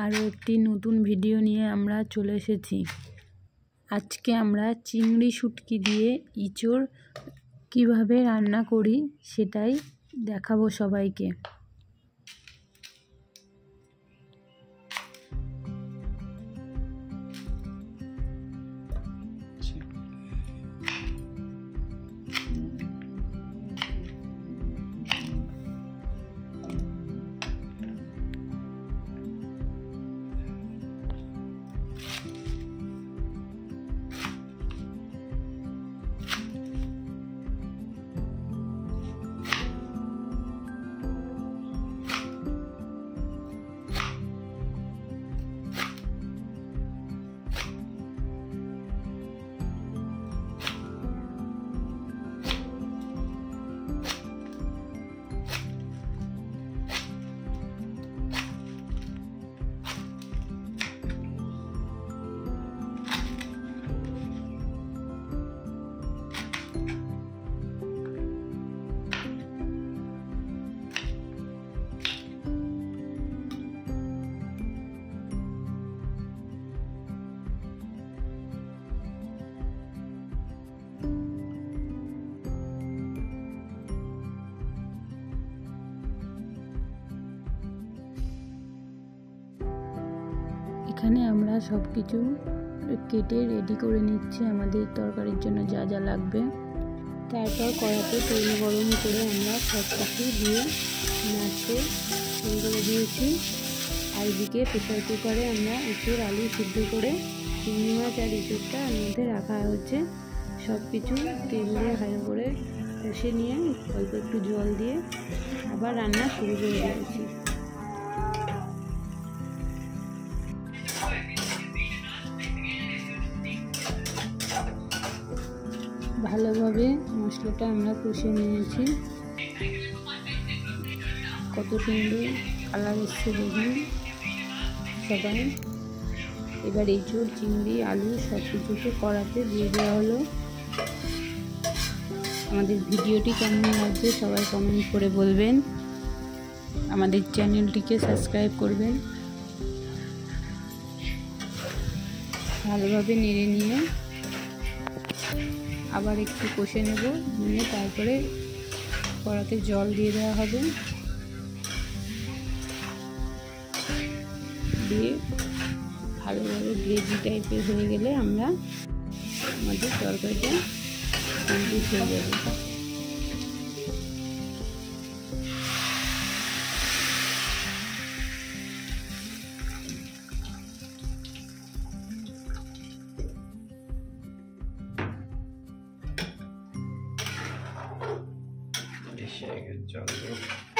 আরও একটি নতুন ভিডিও নিয়ে আমরা চলে এসেছি। আজকে আমরা চিংড়ি শুটকি দিয়ে ইঁচড় কিভাবে রান্না করি সেটাই দেখাবো সবাইকে। এখানে আমরা সব কিছু কেটে রেডি করে নিচ্ছি আমাদের তরকারির জন্য যা যা লাগবে। তারপর কড়াতে তেল গরম করে আমরা সব কিছু দিয়ে নাড়তে শুরু করে দিয়েছি। আর এদিকে প্রেসার কুকারে আমরা ইঁচড় আলু সিদ্ধ করে চিংড়ি মাছ আর ইঁচড়টা এর মধ্যে রাখা হচ্ছে। সব কিছু তেল দিয়ে ভালো করে কষে নিয়ে অল্প একটু জল দিয়ে আবার রান্না শুরু করে দিয়েছি। ভালোভাবে মশলাটা আমরা কষে নিয়েছি। কত সুন্দর কালার এসছে দেখুন সবাই। এবার ইঁচড় চিংড়ি আলু সব কিছুকে কড়াতে দিয়ে দেওয়া হলো। আমাদের ভিডিওটি কেমন লাগছে সবাই কমেন্ট করে বলবেন। আমাদের চ্যানেলটিকে সাবস্ক্রাইব করবেন। ভালোভাবে নেড়ে নিয়ে আবার একটু কষে নেব, নিয়ে তারপরে কড়াতে জল দিয়ে দেওয়া হবে। দিয়ে ভালোভাবে গ্রেভি টাইপের হয়ে গেলে আমরা আমাদের তরকারিটা কমপ্লিট হয়ে যাবে। Good job.